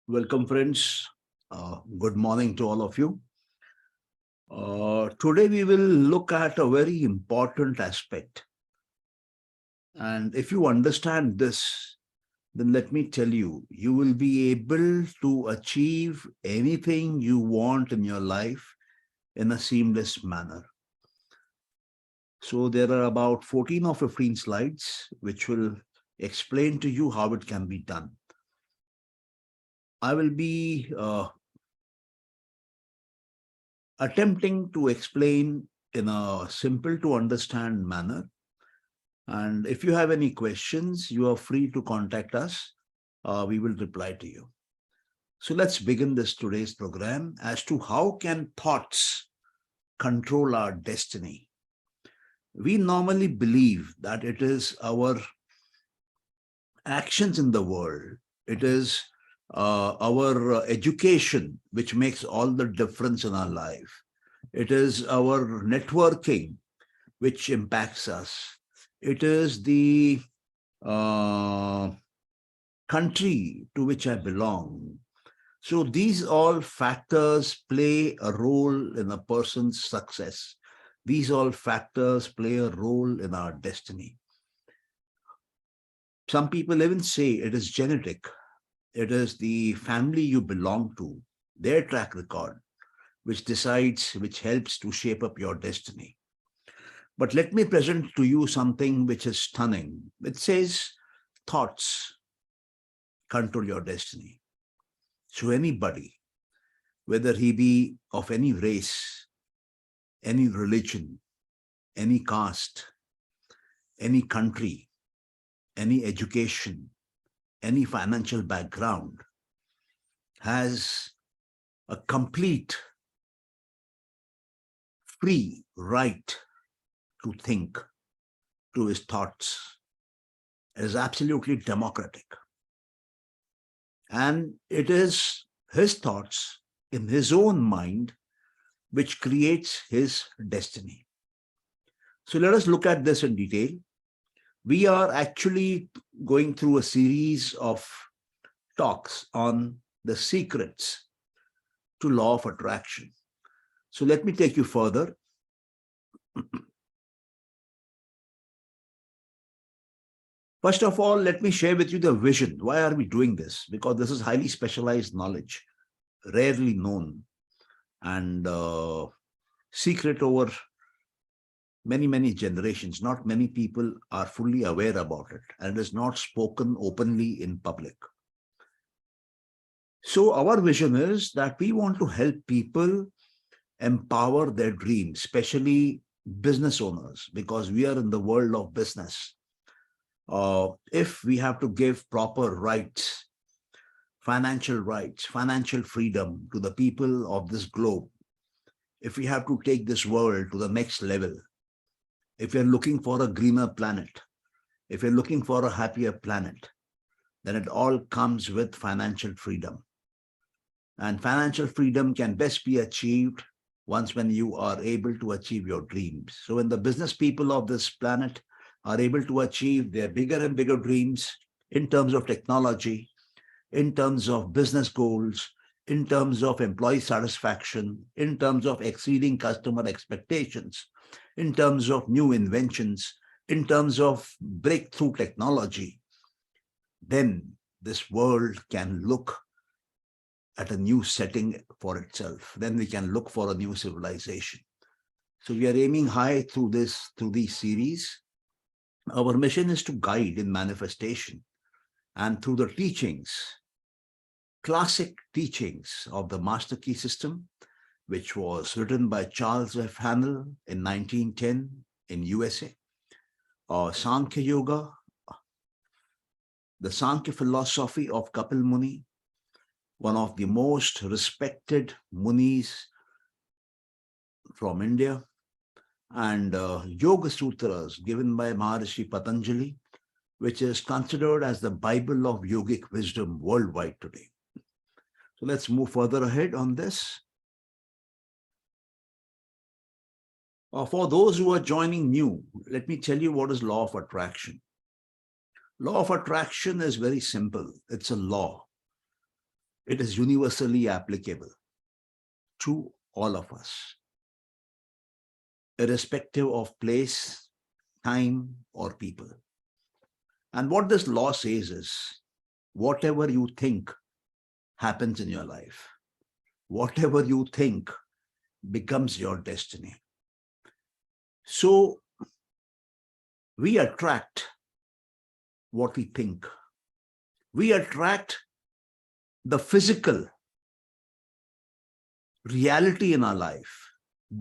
Welcome, friends. Good morning to all of you. Today, we will look at a very important aspect. And if you understand this, then let me tell you, you will be able to achieve anything you want in your life in a seamless manner. So there are about 14 or 15 slides, which will explain to you how it can be done. I will be attempting to explain in a simple to understand manner. And if you have any questions, you are free to contact us. We will reply to you. So let's begin today's program as to how can thoughts control our destiny. We normally believe that it is our actions in the world, it is our education which makes all the difference in our life. It is our networking which impacts us. It is the country to which I belong. So these all factors play a role in a person's success. These all factors play a role in our destiny. Some people even say it is genetic. It is the family you belong to, their track record, which decides, which helps to shape up your destiny. But let me present to you something which is stunning. It says, thoughts control your destiny. So anybody, whether he be of any race, any religion, any caste, any country, any education, any financial background, has a complete free right to think, to his thoughts. It is absolutely democratic. And it is his thoughts in his own mind which creates his destiny. So let us look at this in detail. We are actually going through a series of talks on the secrets to law of attraction. So let me take you further. First of all, let me share with you the vision. Why are we doing this? Because this is highly specialized knowledge, rarely known, and secret over many generations. Not many people are fully aware about it, and it is not spoken openly in public. So our vision is that we want to help people empower their dreams, especially business owners, because we are in the world of business. If we have to give proper rights, financial freedom to the people of this globe, if we have to take this world to the next level, if you're looking for a greener planet, if you're looking for a happier planet, then it all comes with financial freedom. And financial freedom can best be achieved when you are able to achieve your dreams. So when the business people of this planet are able to achieve their bigger and bigger dreams in terms of technology, in terms of business goals, in terms of employee satisfaction, in terms of exceeding customer expectations, in terms of new inventions, in terms of breakthrough technology, then this world can look at a new setting for itself. Then we can look for a new civilization. So we are aiming high through these series. Our mission is to guide in manifestation, and through the teachings, classic teachings of the Master Key System, which was written by Charles F. Hannell in 1910 in USA, or Sankhya Yoga, the Sankhya philosophy of Kapil Muni, one of the most respected Munis from India, and Yoga Sutras given by Maharishi Patanjali, which is considered as the Bible of yogic wisdom worldwide today. So let's move further ahead on this. For those who are joining new, let me tell you what is law of attraction. Law of attraction is very simple. It's a law. It is universally applicable to all of us, irrespective of place, time, or people. And what this law says is, whatever you think happens in your life. Whatever you think becomes your destiny. So we attract what we think. We attract the physical reality in our life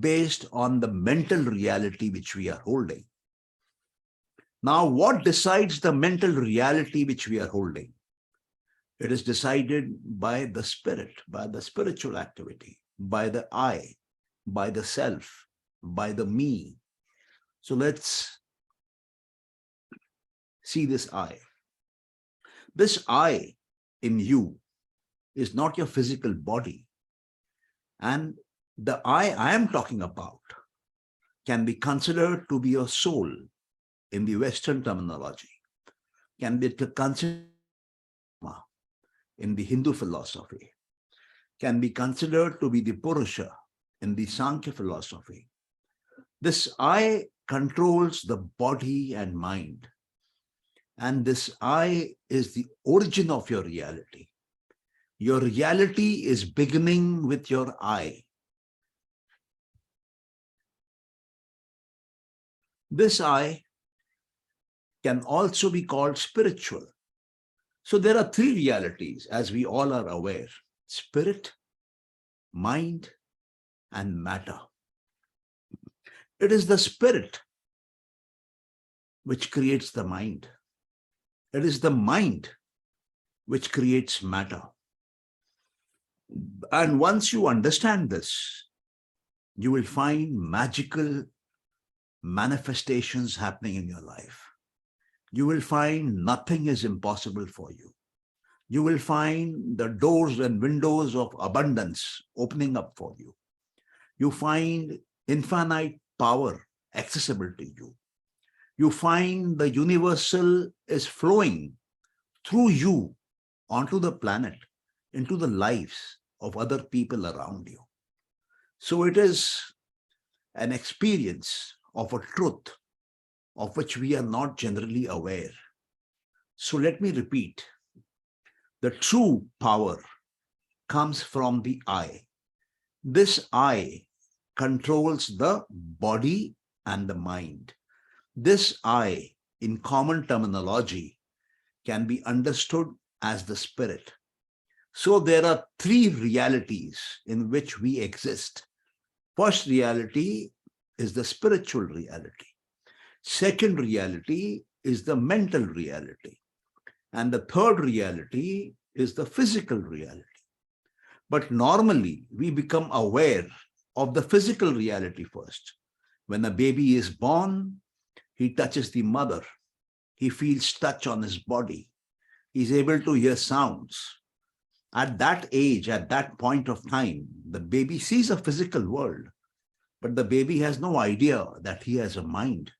based on the mental reality which we are holding. Now, what decides the mental reality which we are holding? It is decided by the spirit, by the spiritual activity, by the I, by the self, by the me. So let's see this I. This I in you is not your physical body. And the I am talking about can be considered to be your soul in the Western terminology, can be considered in the Hindu philosophy, can be considered to be the Purusha in the Sankhya philosophy. This I controls the body and mind. And this I is the origin of your reality. Your reality is beginning with your I. This I can also be called spiritual. So there are three realities, as we all are aware: spirit, mind, and matter. It is the spirit which creates the mind. It is the mind which creates matter. And once you understand this, you will find magical manifestations happening in your life. You will find nothing is impossible for you. You will find the doors and windows of abundance opening up for you. You find infinite power accessible to you. You find the universal is flowing through you onto the planet, into the lives of other people around you. So it is an experience of a truth of which we are not generally aware. So let me repeat. The true power comes from the I. This I controls the body and the mind. This I, in common terminology, can be understood as the spirit. So there are three realities in which we exist. First reality is the spiritual reality. Second reality is the mental reality. And the third reality is the physical reality. But normally, we become aware of the physical reality first. When a baby is born, he touches the mother. He feels touch on his body. He's able to hear sounds. At that age, at that point of time, the baby sees a physical world, but the baby has no idea that he has a mind,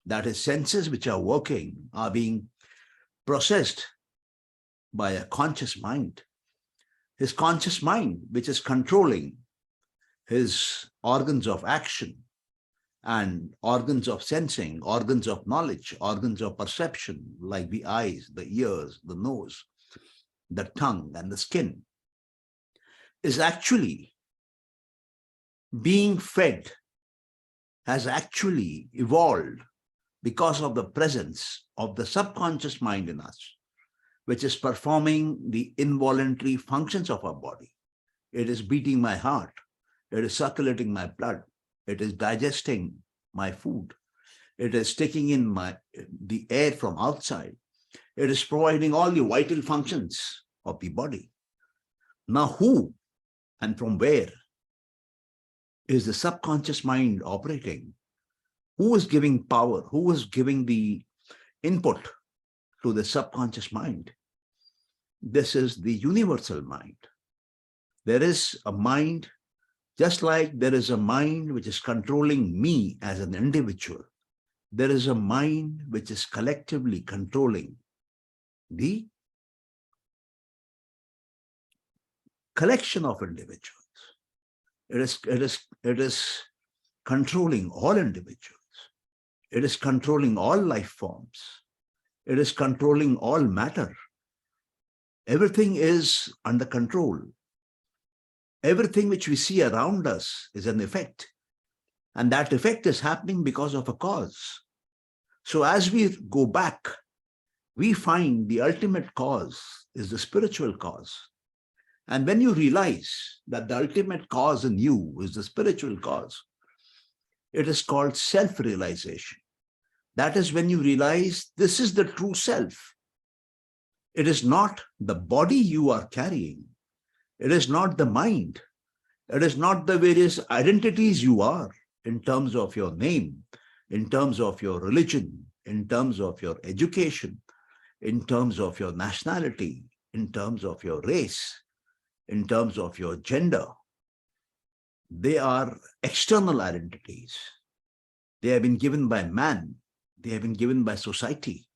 that his senses which are working are being processed by a conscious mind. His conscious mind, which is controlling his organs of action and organs of sensing, organs of knowledge, organs of perception, like the eyes, the ears, the nose, the tongue, and the skin, is actually being fed, has actually evolved because of the presence of the subconscious mind in us, which is performing the involuntary functions of our body. It is beating my heart. It is circulating my blood. It is digesting my food. It is taking in the air from outside. It is providing all the vital functions of the body. Now, who and from where is the subconscious mind operating? Who is giving power? Who is giving the input to the subconscious mind? This is the universal mind. There is a mind, just like there is a mind which is controlling me as an individual. There is a mind which is collectively controlling the collection of individuals. It is controlling all individuals. It is controlling all life forms. It is controlling all matter. Everything is under control. Everything which we see around us is an effect. And that effect is happening because of a cause. So as we go back, we find the ultimate cause is the spiritual cause. And when you realize that the ultimate cause in you is the spiritual cause, it is called self-realization. That is when you realize this is the true self. It is not the body you are carrying. It is not the mind. It is not the various identities you are in terms of your name, in terms of your religion, in terms of your education, in terms of your nationality, in terms of your race, in terms of your gender. They are external identities. They have been given by man. They have been given by society.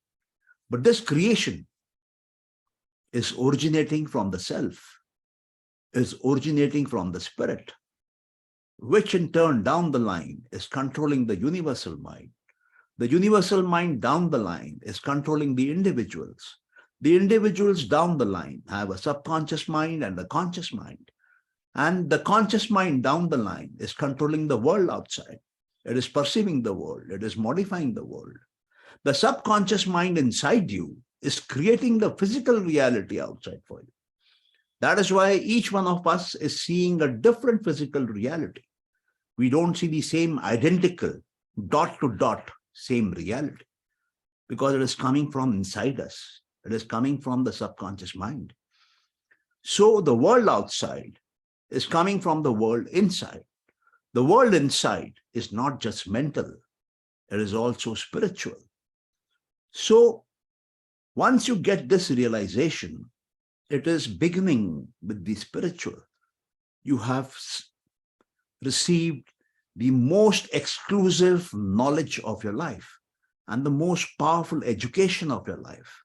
But this creation is originating from the self, is originating from the spirit, which in turn down the line is controlling the universal mind. The universal mind down the line is controlling the individuals. The individuals down the line have a subconscious mind and a conscious mind. And the conscious mind down the line is controlling the world outside. It is perceiving the world. It is modifying the world. The subconscious mind inside you is creating the physical reality outside for you. That is why each one of us is seeing a different physical reality. We don't see the same identical, dot to dot, same reality, because it is coming from inside us. It is coming from the subconscious mind. So the world outside is coming from the world inside. The world inside is not just mental, it is also spiritual. So once you get this realization, it is beginning with the spiritual. You have received the most exclusive knowledge of your life and the most powerful education of your life.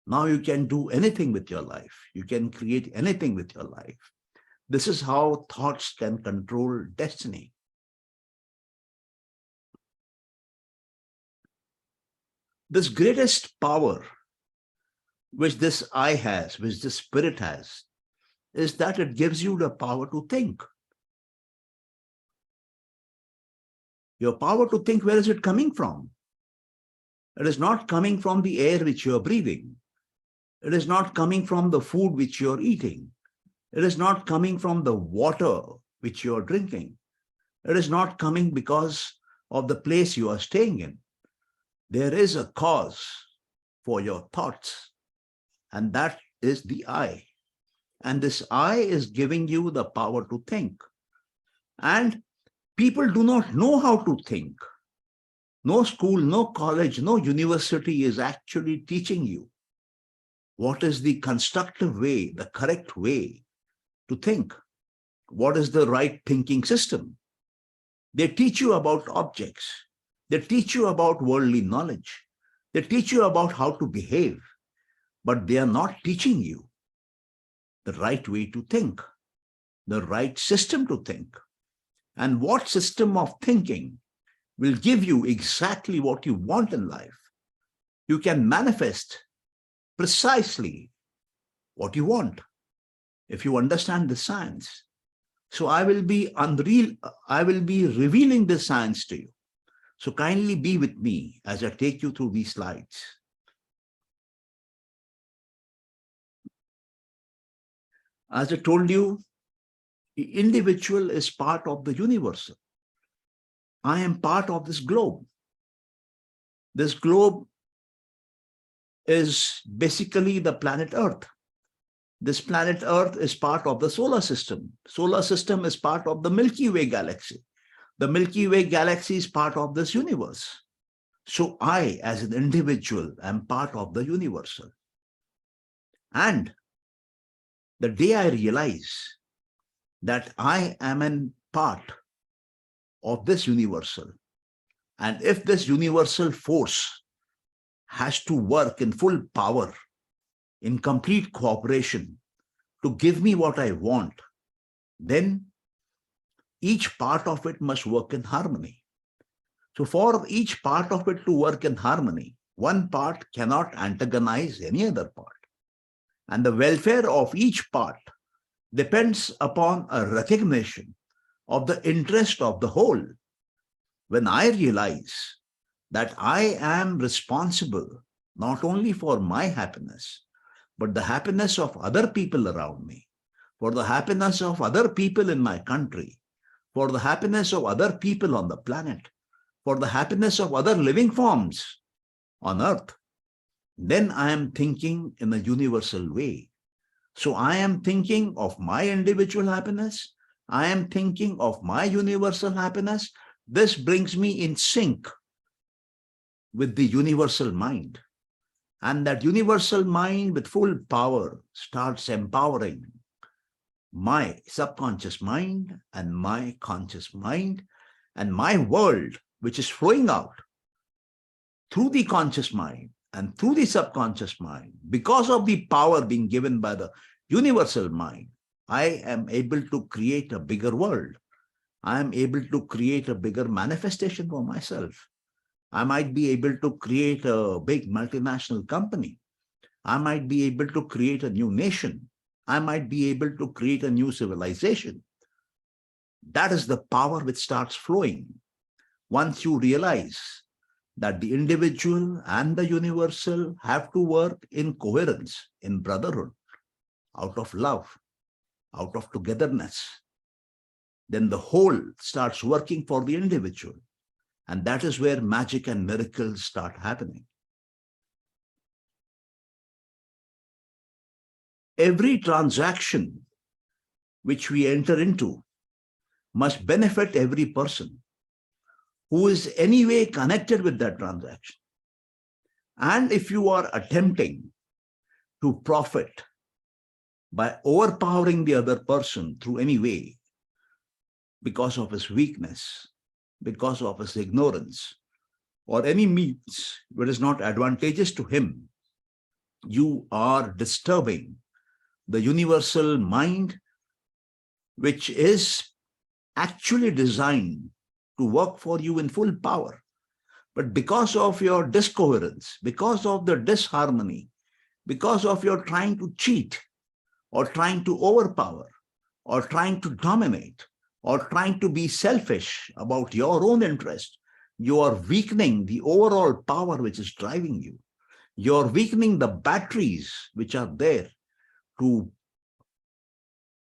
Now you can do anything with your life. You can create anything with your life. This is how thoughts can control destiny. This greatest power which this I has, which this spirit has, is that it gives you the power to think. Your power to think, where is it coming from? It is not coming from the air which you are breathing. It is not coming from the food which you are eating. It is not coming from the water which you are drinking. It is not coming because of the place you are staying in. There is a cause for your thoughts, and that is the I. And this I is giving you the power to think. And people do not know how to think. No school, no college, no university is actually teaching you what is the constructive way, the correct way to think. What is the right thinking system? They teach you about objects. They teach you about worldly knowledge. They teach you about how to behave, but they are not teaching you the right way to think, the right system to think. And what system of thinking will give you exactly what you want in life. You can manifest precisely what you want if you understand the science. So I will be revealing this science to you. So kindly be with me as I take you through these slides. As I told you, the individual is part of the universal. I am part of this globe. This globe is basically the planet Earth. This planet Earth is part of the solar system. Solar system is part of the Milky Way galaxy. The Milky Way galaxy is part of this universe. So I, as an individual, am part of the universal. And the day I realize that I am a part of this universal, and if this universal force has to work in full power, in complete cooperation to give me what I want, then each part of it must work in harmony. So for each part of it to work in harmony, one part cannot antagonize any other part. And the welfare of each part depends upon a recognition of the interest of the whole. When I realize that I am responsible not only for my happiness, but the happiness of other people around me, for the happiness of other people in my country, for the happiness of other people on the planet, for the happiness of other living forms on earth, then I am thinking in a universal way. So I am thinking of my individual happiness. I am thinking of my universal happiness. This brings me in sync with the universal mind. And that universal mind with full power starts empowering my subconscious mind and my conscious mind and my world, which is flowing out through the conscious mind and through the subconscious mind. Because of the power being given by the universal mind, I am able to create a bigger world. I am able to create a bigger manifestation for myself. I might be able to create a big multinational company. I might be able to create a new nation. I might be able to create a new civilization. That is the power which starts flowing once you realize that the individual and the universal have to work in coherence, in brotherhood, out of love, out of togetherness. Then the whole starts working for the individual. And that is where magic and miracles start happening. Every transaction which we enter into must benefit every person who is anyway connected with that transaction. And if you are attempting to profit by overpowering the other person through any way, because of his weakness, because of his ignorance, or any means which is not advantageous to him, you are disturbing the universal mind, which is actually designed to work for you in full power. But because of your discoherence, because of the disharmony, because of your trying to cheat, or trying to overpower, or trying to dominate, or trying to be selfish about your own interest, you are weakening the overall power which is driving you. You're weakening the batteries which are there to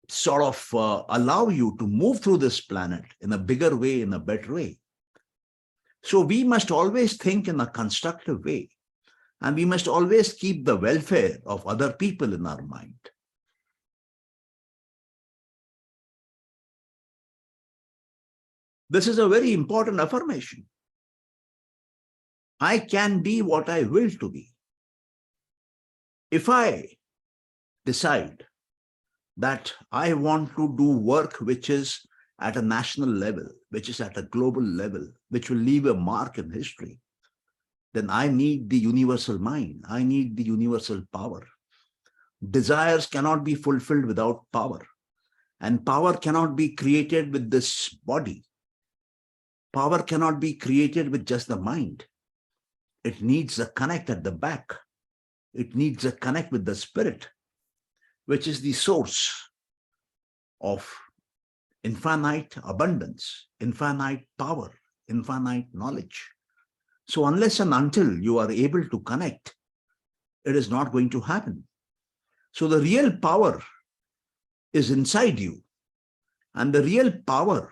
sort of allow you to move through this planet in a bigger way, in a better way. So we must always think in a constructive way, and we must always keep the welfare of other people in our mind. This is a very important affirmation. I can be what I will to be. If I decide that I want to do work which is at a national level, which is at a global level, which will leave a mark in history, then I need the universal mind. I need the universal power. Desires cannot be fulfilled without power, and power cannot be created with this body. Power cannot be created with just the mind. It needs a connect at the back. It needs a connect with the spirit, which is the source of infinite abundance, infinite power, infinite knowledge. So unless and until you are able to connect, it is not going to happen. So the real power is inside you, and the real power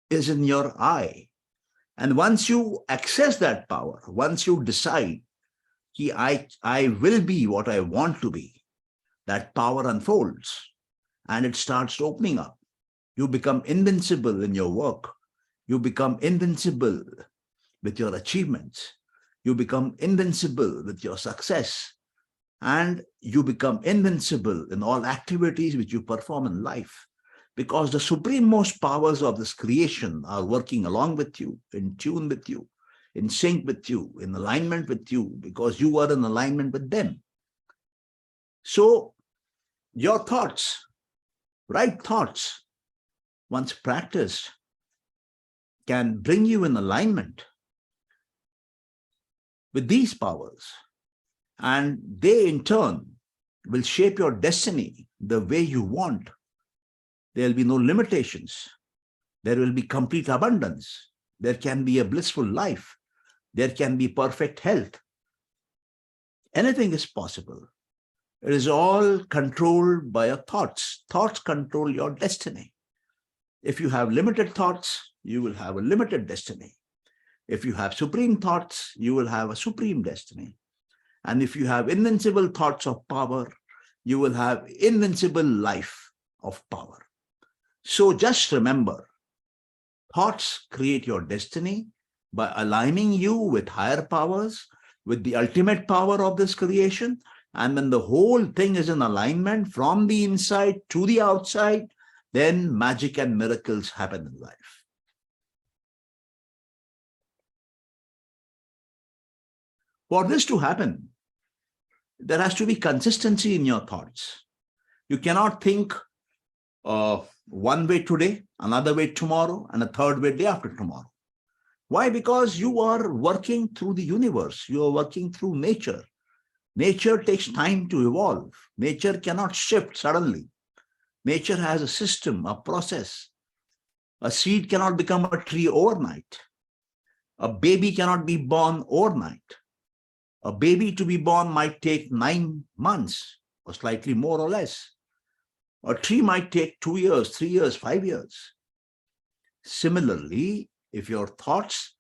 is in your eye. And once you access that power, once you decide, I will be what I want to be, that power unfolds and it starts opening up. You become invincible in your work. You become invincible with your achievements. You become invincible with your success. And you become invincible in all activities which you perform in life, because the suprememost powers of this creation are working along with you, in tune with you, in sync with you, in alignment with you, because you are in alignment with them. So Your thoughts, right thoughts, once practiced, can bring you in alignment with these powers. And they in turn will shape your destiny the way you want. There will be no limitations. There will be complete abundance. There can be a blissful life. There can be perfect health. Anything is possible. It is all controlled by your thoughts. Thoughts control your destiny. If you have limited thoughts, you will have a limited destiny. If you have supreme thoughts, you will have a supreme destiny. And if you have invincible thoughts of power, you will have invincible life of power. So just remember, thoughts create your destiny by aligning you with higher powers, with the ultimate power of this creation. And when the whole thing is in alignment from the inside to the outside, then magic and miracles happen in life. For this to happen, there has to be consistency in your thoughts. You cannot think one way today, another way tomorrow, and a third way day after tomorrow. Why? Because you are working through the universe. You are working through nature. Nature takes time to evolve. Nature cannot shift suddenly. Nature has a system, a process. A seed cannot become a tree overnight. A baby cannot be born overnight. A baby to be born might take 9 months or slightly more or less. A tree might take 2 years, 3 years, 5 years. Similarly, if your thoughts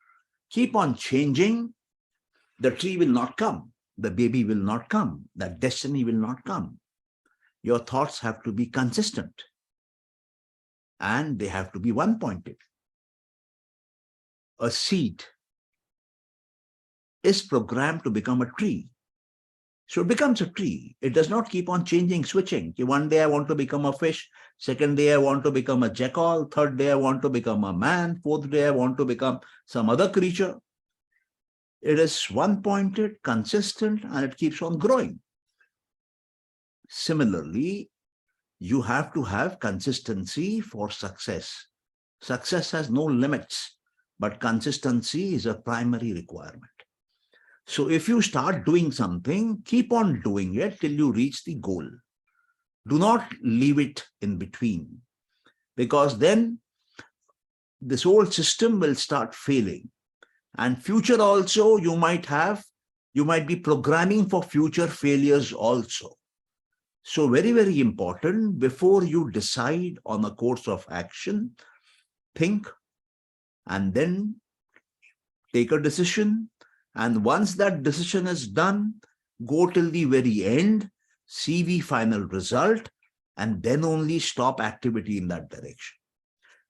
keep on changing, the tree will not come. The baby will not come. That destiny will not come. Your thoughts have to be consistent and they have to be one-pointed. A seed is programmed to become a tree. So it becomes a tree. It does not keep on changing, switching. One day I want to become a fish. Second day I want to become a jackal. Third day I want to become a man. Fourth day I want to become some other creature. It is one-pointed, consistent, and it keeps on growing. Similarly, you have to have consistency for success. Success has no limits, but consistency is a primary requirement. So if you start doing something, keep on doing it till you reach the goal. Do not leave it in between, because then this whole system will start failing. And future also, you might be programming for future failures also. So very, very important, before you decide on a course of action, think and then take a decision. And once that decision is done, go till the very end, see the final result, and then only stop activity in that direction.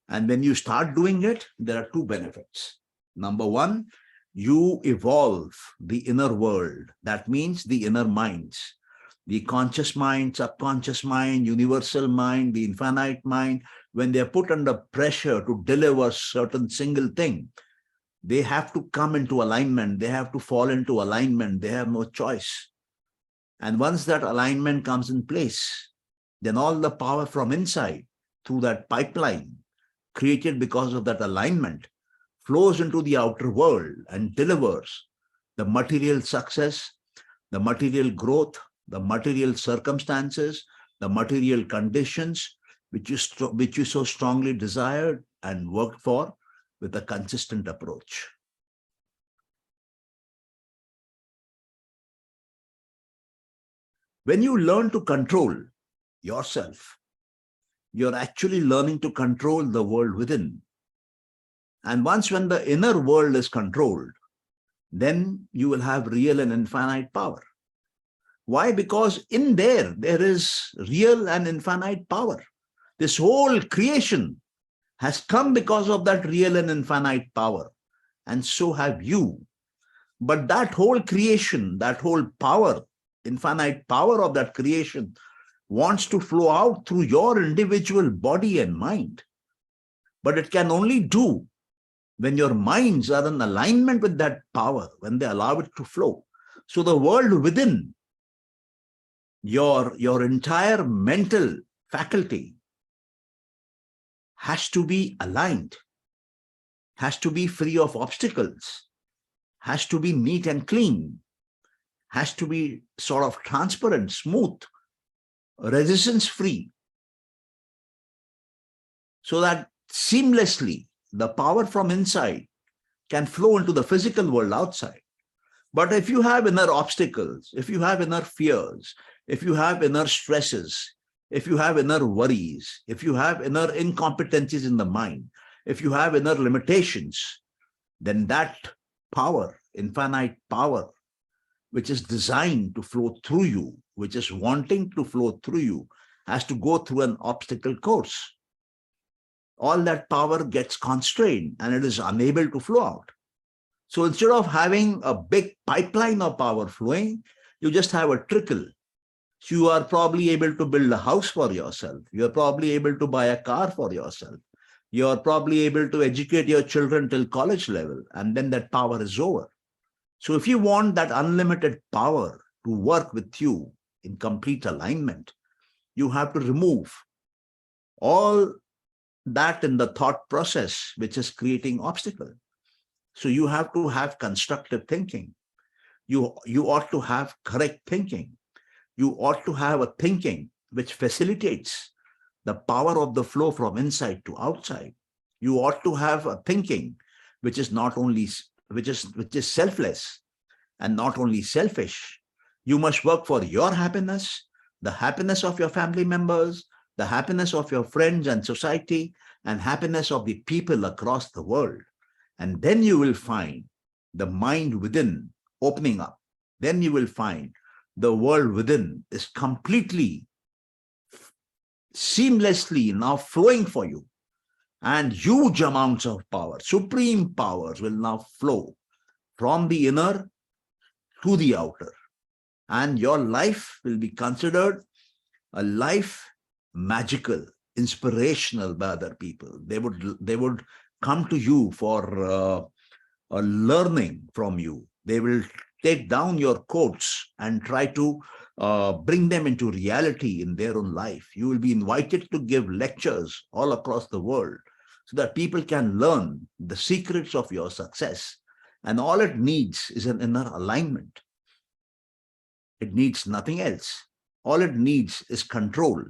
And when you start doing it, there are two benefits. Number one, you evolve the inner world. That means the inner minds, the conscious mind, subconscious mind, universal mind, the infinite mind. When they are put under pressure to deliver certain single thing, they have to come into alignment. They have to fall into alignment. They have no choice. And once that alignment comes in place, then all the power from inside through that pipeline created because of that alignment flows into the outer world and delivers the material success, the material growth, the material circumstances, the material conditions which you so strongly desired and worked for with a consistent approach. When you learn to control yourself, you're actually learning to control the world within. And when the inner world is controlled, then you will have real and infinite power. Why? Because in there is real and infinite power. This whole creation has come because of that real and infinite power. And so have you. But that whole creation, that whole power, infinite power of that creation wants to flow out through your individual body and mind. But it can only do when your minds are in alignment with that power, when they allow it to flow. So the world within your entire mental faculty has to be aligned, has to be free of obstacles, has to be neat and clean, has to be sort of transparent, smooth, resistance-free, so that seamlessly the power from inside can flow into the physical world outside. But if you have inner obstacles, if you have inner fears, if you have inner stresses, if you have inner worries, if you have inner incompetencies in the mind, if you have inner limitations, then that power, infinite power, which is designed to flow through you, which is wanting to flow through you, has to go through an obstacle course. All that power gets constrained and it is unable to flow out. So instead of having a big pipeline of power flowing, you just have a trickle. So you are probably able to build a house for yourself. You're probably able to buy a car for yourself. You're probably able to educate your children till college level, and then that power is over. So if you want that unlimited power to work with you in complete alignment, you have to remove all that in the thought process, which is creating obstacle. So you have to have constructive thinking. You ought to have correct thinking. You ought to have a thinking which facilitates the power of the flow from inside to outside. You ought to have a thinking which is not only which is selfless and not only selfish. You must work for your happiness, the happiness of your family members, the happiness of your friends and society, and happiness of the people across the world. And then you will find the mind within opening up. Then you will find the world within is completely, seamlessly now flowing for you. And huge amounts of power, supreme powers will now flow from the inner to the outer. And your life will be considered a life magical, inspirational by other people. They would come to you for learning from you. They will take down your quotes and try to bring them into reality in their own life. You will be invited to give lectures all across the world so that people can learn the secrets of your success. And all it needs is an inner alignment. It needs nothing else. All it needs is control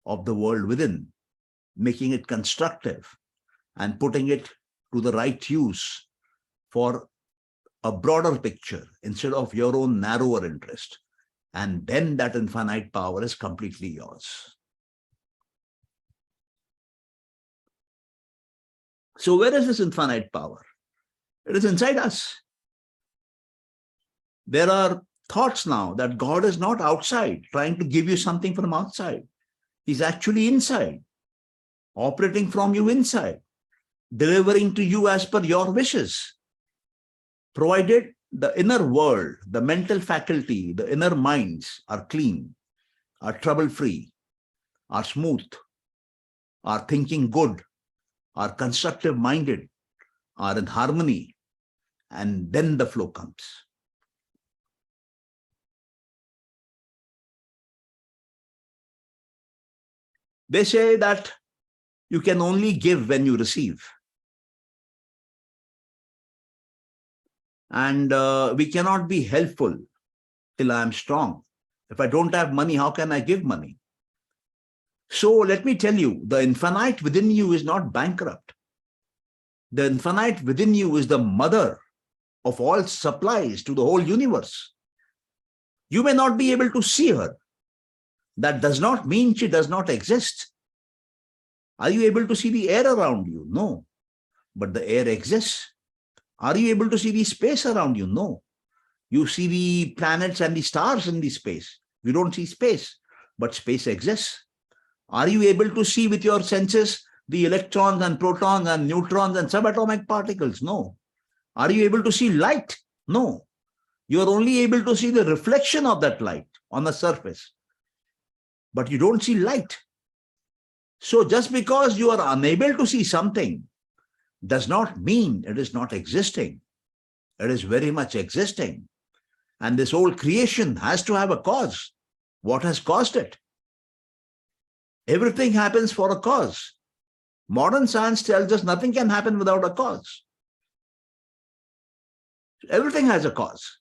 of the world within, making it constructive and putting it to the right use for a broader picture instead of your own narrower interest. And then that infinite power is completely yours. So where is this infinite power? It is inside us. There are thoughts now that God is not outside trying to give you something from outside. He's actually inside, operating from you inside, delivering to you as per your wishes, provided the inner world, the mental faculty, the inner minds are clean, are trouble-free, are smooth, are thinking good, are constructive-minded, are in harmony, and then the flow comes. They say that you can only give when you receive. And we cannot be helpful till I am strong. If I don't have money, how can I give money? So let me tell you, the infinite within you is not bankrupt. The infinite within you is the mother of all supplies to the whole universe. You may not be able to see her. That does not mean she does not exist. Are you able to see the air around you? No. But the air exists. Are you able to see the space around you? No. You see the planets and the stars in the space. You don't see space, but space exists. Are you able to see with your senses the electrons and protons and neutrons and subatomic particles? No. Are you able to see light? No. You are only able to see the reflection of that light on the surface, but you don't see light. So just because you are unable to see something does not mean it is not existing. It is very much existing. And this whole creation has to have a cause. What has caused it? Everything happens for a cause. Modern science tells us nothing can happen without a cause. Everything has a cause.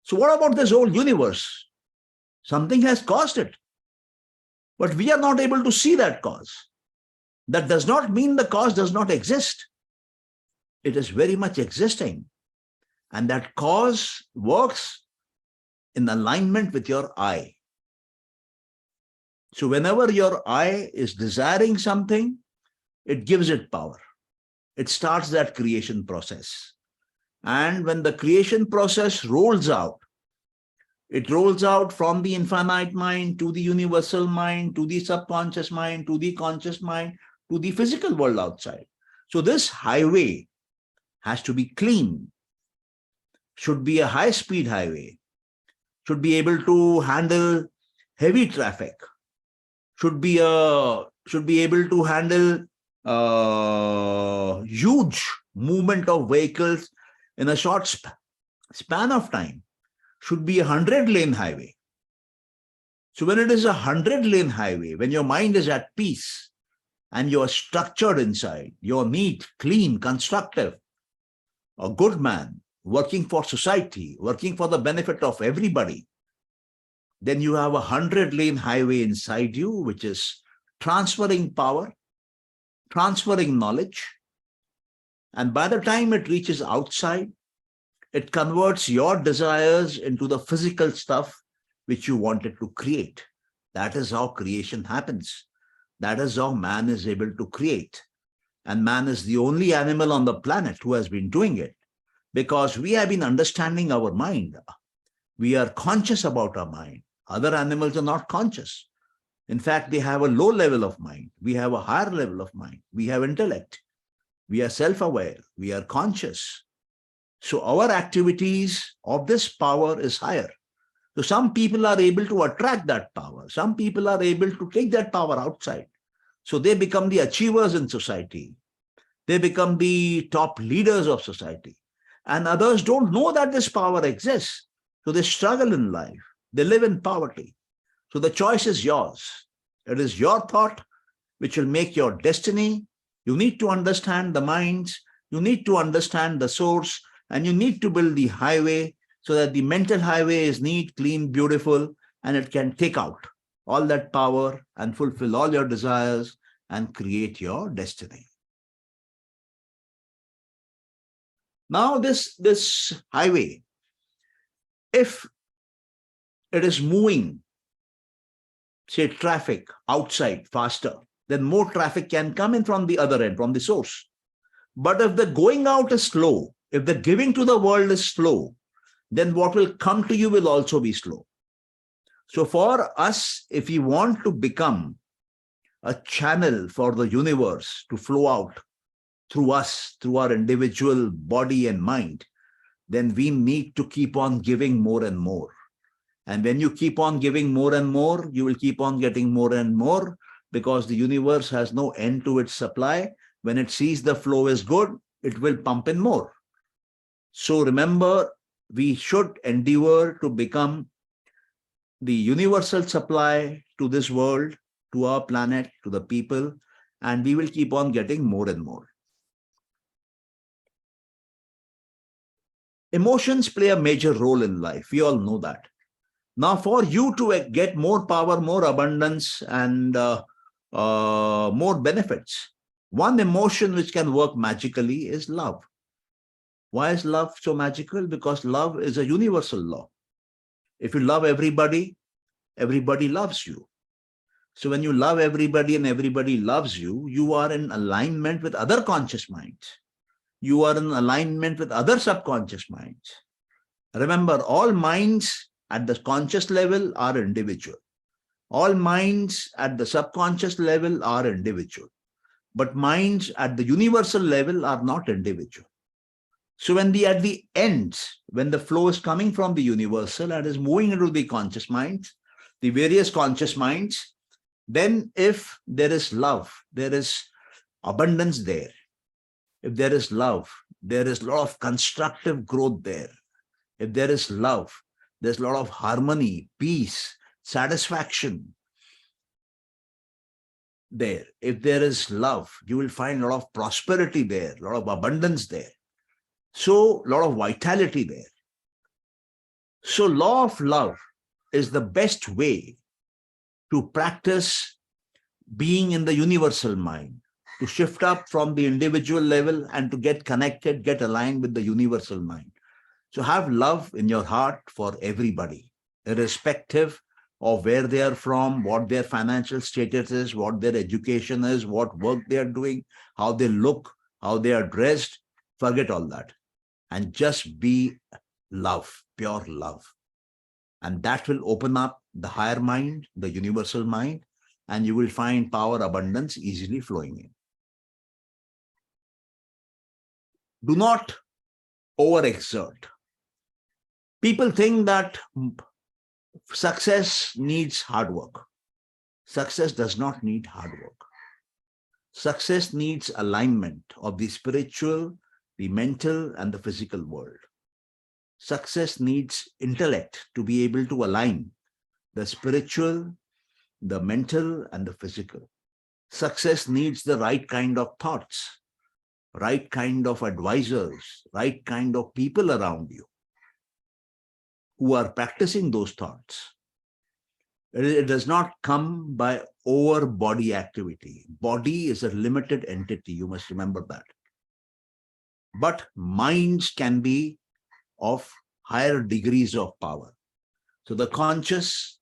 So what about this whole universe? Something has caused it. But we are not able to see that cause. That does not mean the cause does not exist. It is very much existing. And that cause works in alignment with your I. So whenever your I is desiring something, it gives it power. It starts that creation process. And when the creation process rolls out, it rolls out from the infinite mind to the universal mind, to the subconscious mind, to the conscious mind, to the physical world outside. So this highway has to be clean, should be a high-speed highway, should be able to handle heavy traffic, should be able to handle huge movement of vehicles in a short span of time, should be a 100-lane highway. So when it is a 100-lane highway, when your mind is at peace and you're structured inside, you're neat, clean, constructive, a good man, working for society, working for the benefit of everybody, then you have a 100-lane highway inside you, which is transferring power, transferring knowledge. And by the time it reaches outside, it converts your desires into the physical stuff which you wanted to create. That is how creation happens. That is how man is able to create. And man is the only animal on the planet who has been doing it, because we have been understanding our mind. We are conscious about our mind. Other animals are not conscious. In fact, they have a low level of mind. We have a higher level of mind. We have intellect. We are self-aware. We are conscious. So our activities of this power is higher. So some people are able to attract that power. Some people are able to take that power outside. So they become the achievers in society. They become the top leaders of society. And others don't know that this power exists. So they struggle in life. They live in poverty. So the choice is yours. It is your thought which will make your destiny. You need to understand the minds. You need to understand the source. And you need to build the highway so that the mental highway is neat, clean, beautiful, and it can take out all that power and fulfill all your desires and create your destiny. Now this highway, if it is moving, say traffic outside faster, then more traffic can come in from the other end, from the source. But if the going out is slow, if the giving to the world is slow, then what will come to you will also be slow. So for us, if we want to become a channel for the universe to flow out through us, through our individual body and mind, then we need to keep on giving more and more. And when you keep on giving more and more, you will keep on getting more and more, because the universe has no end to its supply. When it sees the flow is good, it will pump in more. So remember, we should endeavor to become the universal supply to this world, to our planet, to the people, and we will keep on getting more and more. Emotions play a major role in life. We all know that. Now, for you to get more power, more abundance, and more benefits, one emotion which can work magically is love. Why is love so magical? Because love is a universal law. If you love everybody, everybody loves you. So when you love everybody and everybody loves you, you are in alignment with other conscious minds. You are in alignment with other subconscious minds. Remember, all minds at the conscious level are individual. All minds at the subconscious level are individual. But minds at the universal level are not individual. So when at the end, when the flow is coming from the universal and is moving into the conscious minds, the various conscious minds, then if there is love, there is abundance there. If there is love, there is a lot of constructive growth there. If there is love, there's a lot of harmony, peace, satisfaction there. If there is love, you will find a lot of prosperity there, a lot of abundance there. So, a lot of vitality there. So, law of love is the best way to practice being in the universal mind, to shift up from the individual level and to get connected, get aligned with the universal mind. So have love in your heart for everybody, irrespective of where they are from, what their financial status is, what their education is, what work they are doing, how they look, how they are dressed. Forget all that and just be love, pure love. And that will open up the higher mind, the universal mind, and you will find power, abundance easily flowing in. Do not overexert. People think that success needs hard work. Success does not need hard work. Success needs alignment of the spiritual, the mental, and the physical world. Success needs intellect to be able to align the spiritual, the mental, and the physical. Success needs the right kind of thoughts, right kind of advisors, right kind of people around you who are practicing those thoughts. It does not come by over-body activity. Body is a limited entity, you must remember that. But minds can be of higher degrees of power. So the conscious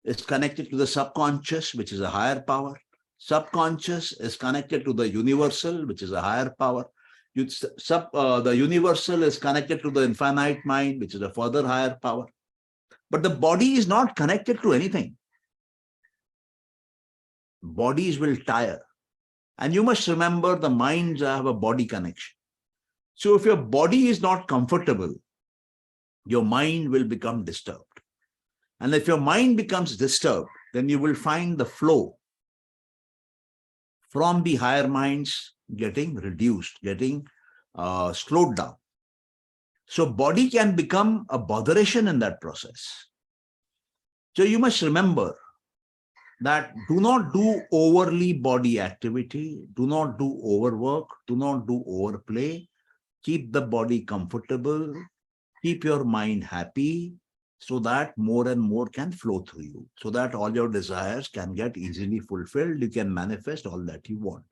is connected to the subconscious, which is a higher power. Subconscious is connected to the universal, which is a higher power. The universal is connected to the infinite mind, which is a further higher power. But the body is not connected to anything. Bodies will tire. And you must remember the minds have a body connection. So if your body is not comfortable, your mind will become disturbed. And if your mind becomes disturbed, then you will find the flow from the higher minds getting reduced, getting slowed down. So body can become a botheration in that process. So you must remember that do not do overly body activity, do not do overwork, do not do overplay. Keep the body comfortable, keep your mind happy, so that more and more can flow through you, so that all your desires can get easily fulfilled. You can manifest all that you want.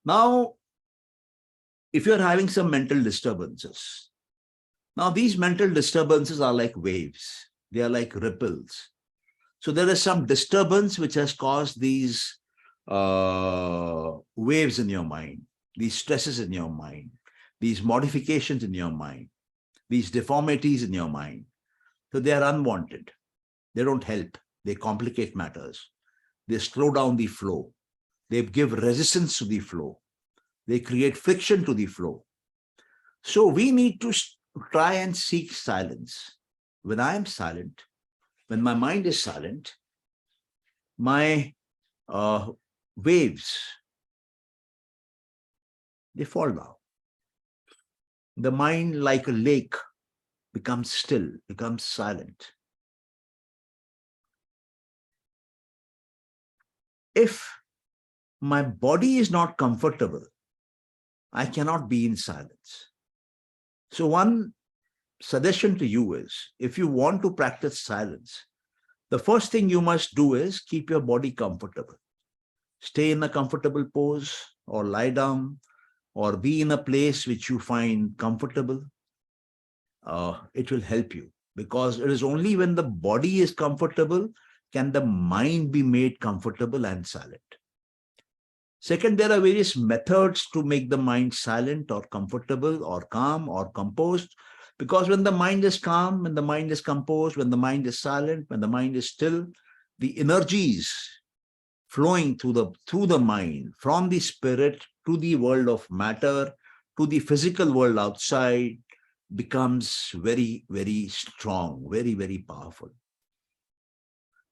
Now, if you're having some mental disturbances, now these mental disturbances are like waves. They are like ripples. So there is some disturbance which has caused these waves in your mind, these stresses in your mind, these modifications in your mind, these deformities in your mind. So they are unwanted. They don't help. They complicate matters. They slow down the flow. They give resistance to the flow. They create friction to the flow. So we need to try and seek silence. When I am silent, when my mind is silent, my waves, they fall down. The mind, like a lake, becomes still, becomes silent. If my body is not comfortable, I cannot be in silence. So one suggestion to you is, if you want to practice silence, the first thing you must do is keep your body comfortable. Stay in a comfortable pose or lie down or be in a place which you find comfortable. It will help you, because it is only when the body is comfortable can the mind be made comfortable and silent. Second, there are various methods to make the mind silent or comfortable or calm or composed, because when the mind is calm, when the mind is composed, when the mind is silent, when the mind is still, the energies flowing through the mind, from the spirit to the world of matter, to the physical world outside, becomes very, very strong, very, very powerful.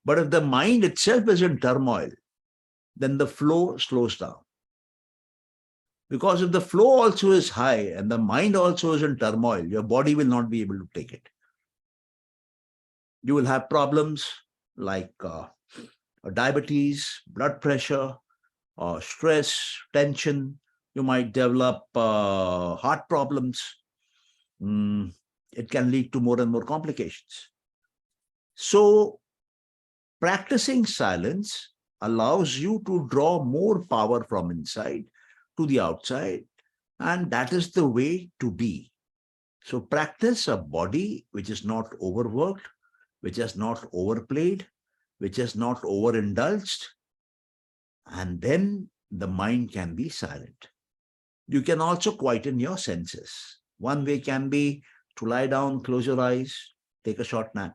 But if the mind itself is in turmoil, then the flow slows down. Because if the flow also is high and the mind also is in turmoil, your body will not be able to take it. You will have problems like diabetes, blood pressure, stress, tension. You might develop heart problems. It can lead to more and more complications. So practicing silence allows you to draw more power from inside to the outside, and that is the way to be. So practice a body which is not overworked, which is not overplayed, which is not overindulged, and then the mind can be silent. You can also quieten your senses. One way can be to lie down, close your eyes, take a short nap.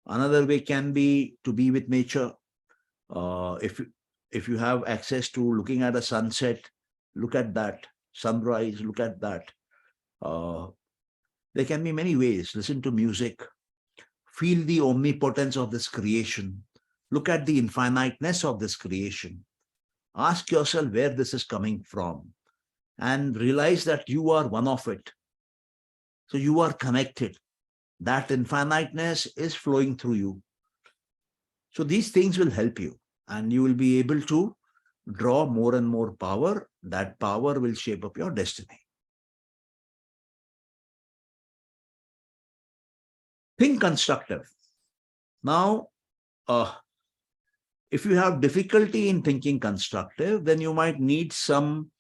Another way can be to be with nature. If you have access to looking at a sunset, look at that. Sunrise, look at that. There can be many ways. Listen to music. Feel the omnipotence of this creation. Look at the infiniteness of this creation. Ask yourself where this is coming from and realize that you are one of it. So you are connected. That infiniteness is flowing through you. So these things will help you, and you will be able to draw more and more power. That power will shape up your destiny. Think constructive. Now, if you have difficulty in thinking constructive, then you might need some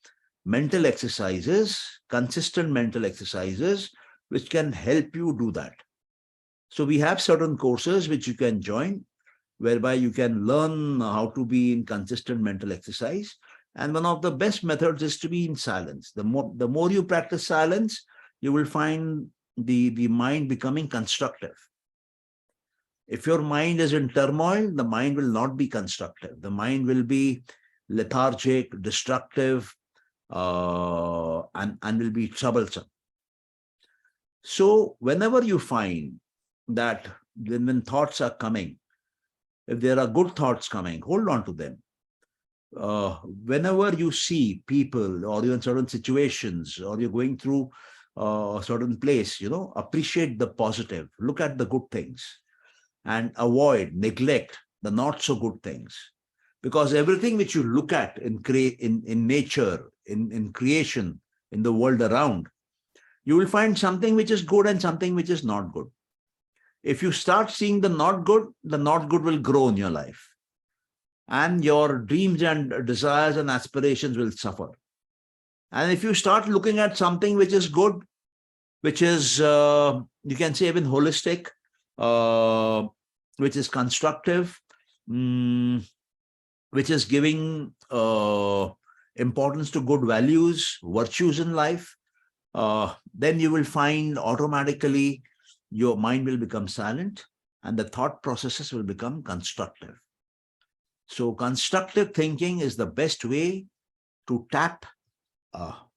mental exercises, consistent mental exercises, which can help you do that. So we have certain courses which you can join, whereby you can learn how to be in consistent mental exercise. And one of the best methods is to be in silence. The more you practice silence, you will find the mind becoming constructive. If your mind is in turmoil, the mind will not be constructive. The mind will be lethargic, destructive, and will be troublesome. So whenever you find that when thoughts are coming, if there are good thoughts coming, hold on to them. Whenever you see people or you're in certain situations or you're going through a certain place, appreciate the positive, look at the good things and avoid, neglect the not so good things. Because everything which you look at in nature, in creation, in the world around, you will find something which is good and something which is not good. If you start seeing the not good will grow in your life. And your dreams and desires and aspirations will suffer. And if you start looking at something which is good, which is, you can say even holistic, which is constructive, which is giving importance to good values, virtues in life, then you will find automatically your mind will become silent and the thought processes will become constructive. So constructive thinking is the best way to tap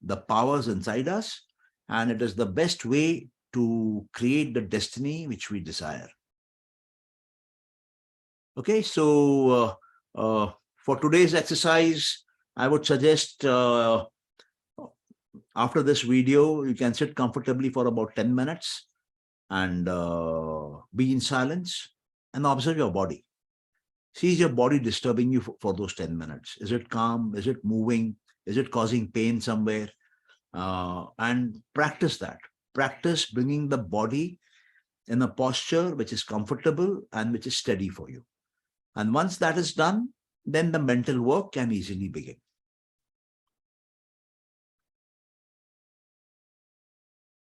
the powers inside us, and it is the best way to create the destiny which we desire. Okay, so for today's exercise, I would suggest after this video, you can sit comfortably for about 10 minutes and be in silence and observe your body. See, is your body disturbing you for those 10 minutes? Is it calm? Is it moving? Is it causing pain somewhere? And practice that. Practice bringing the body in a posture which is comfortable and which is steady for you. And once that is done, then the mental work can easily begin.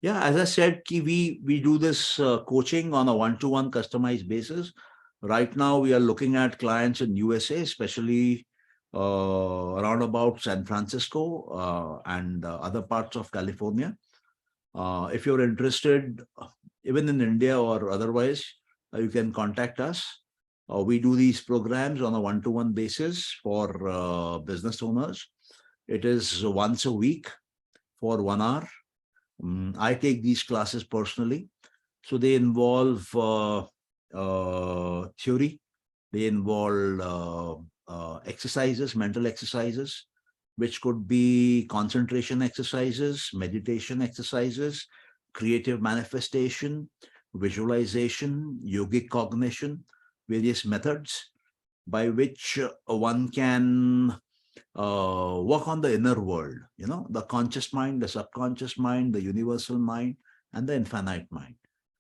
Yeah, as I said, we do this coaching on a one-to-one customized basis. Right now, we are looking at clients in USA, especially around about San Francisco and other parts of California. If you're interested, even in India or otherwise, you can contact us. We do these programs on a one-to-one basis for business owners. It is once a week for 1 hour. I take these classes personally. So they involve theory, they involve exercises, mental exercises, which could be concentration exercises, meditation exercises, creative manifestation, visualization, yogic cognition, various methods by which one can work on the inner world, the conscious mind, the subconscious mind, the universal mind, and the infinite mind,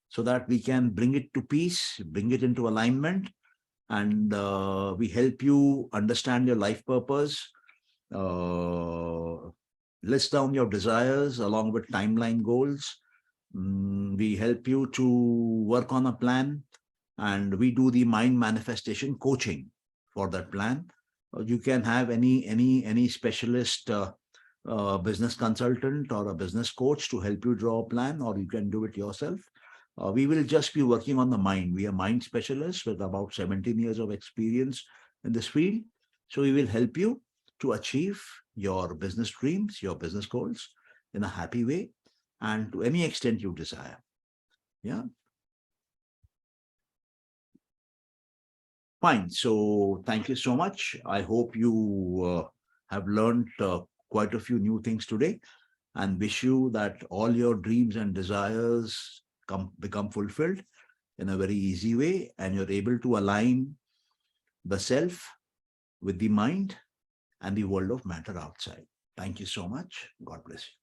so that we can bring it to peace, bring it into alignment, and we help you understand your life purpose, list down your desires along with timeline goals. We help you to work on a plan, and we do the mind manifestation coaching for that plan. You can have any specialist business consultant or a business coach to help you draw a plan, or you can do it yourself. We will just be working on the mind. We are mind specialists with about 17 years of experience in this field. So we will help you to achieve your business dreams, your business goals in a happy way and to any extent you desire. Yeah. Fine. So thank you so much. I hope you have learned quite a few new things today, and wish you that all your dreams and desires become fulfilled in a very easy way, and you're able to align the self with the mind and the world of matter outside. Thank you so much. God bless you.